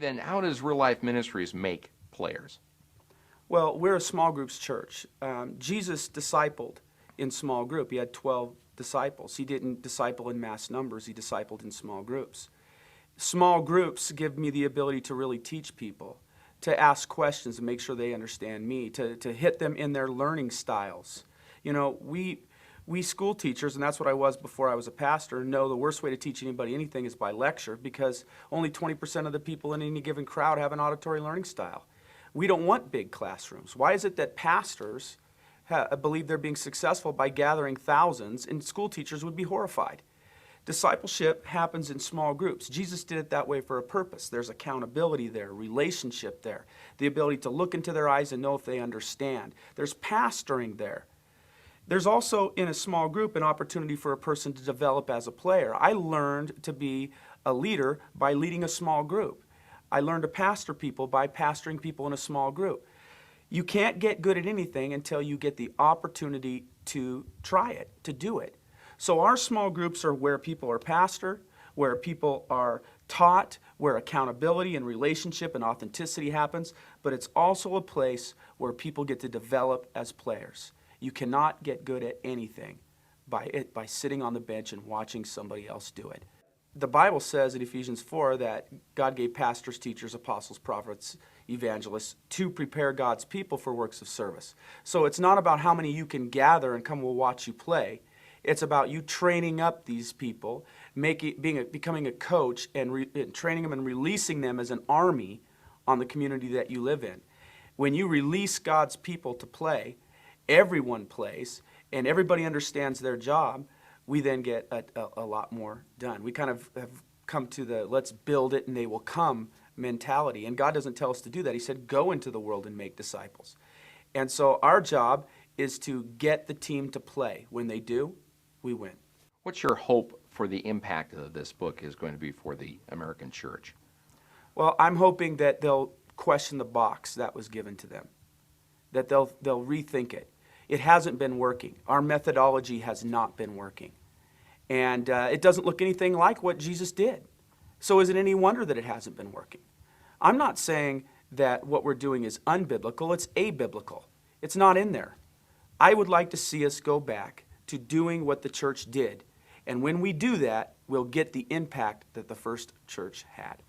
then how does Real Life Ministries make players? Well, we're a small groups church. Jesus discipled in small group. He had 12 disciples. He didn't disciple in mass numbers. He discipled in small groups. Small groups give me the ability to really teach people, to ask questions and make sure they understand me, to hit them in their learning styles. You know, we school teachers, and that's what I was before I was a pastor, know the worst way to teach anybody anything is by lecture, because only 20% of the people in any given crowd have an auditory learning style. We don't want big classrooms. Why is it that pastors believe they're being successful by gathering thousands, and school teachers would be horrified? Discipleship happens in small groups. Jesus did it that way for a purpose. There's accountability there, relationship there, the ability to look into their eyes and know if they understand. There's pastoring there. There's also, in a small group, an opportunity for a person to develop as a player. I learned to be a leader by leading a small group. I learned to pastor people by pastoring people in a small group. You can't get good at anything until you get the opportunity to try it, to do it. So our small groups are where people are pastored, where people are taught, where accountability and relationship and authenticity happens, but it's also a place where people get to develop as players. You cannot get good at anything by sitting on the bench and watching somebody else do it. The Bible says in Ephesians 4 that God gave pastors, teachers, apostles, prophets, evangelists to prepare God's people for works of service. So it's not about how many you can gather and come, we'll watch you play. It's about you training up these people, becoming a coach and training them and releasing them as an army on the community that you live in. When you release God's people to play, everyone plays, and everybody understands their job, we then get a lot more done. We kind of have come to the let's build it and they will come mentality. And God doesn't tell us to do that. He said, go into the world and make disciples. And so our job is to get the team to play. When they do, we win. What's your hope for the impact of this book is going to be for the American church? Well, I'm hoping that they'll question the box that was given to them, that they'll rethink it. It hasn't been working. Our methodology has not been working. And it doesn't look anything like what Jesus did. So is it any wonder that it hasn't been working? I'm not saying that what we're doing is unbiblical. It's abiblical. It's not in there. I would like to see us go back to doing what the church did. And when we do that, we'll get the impact that the first church had.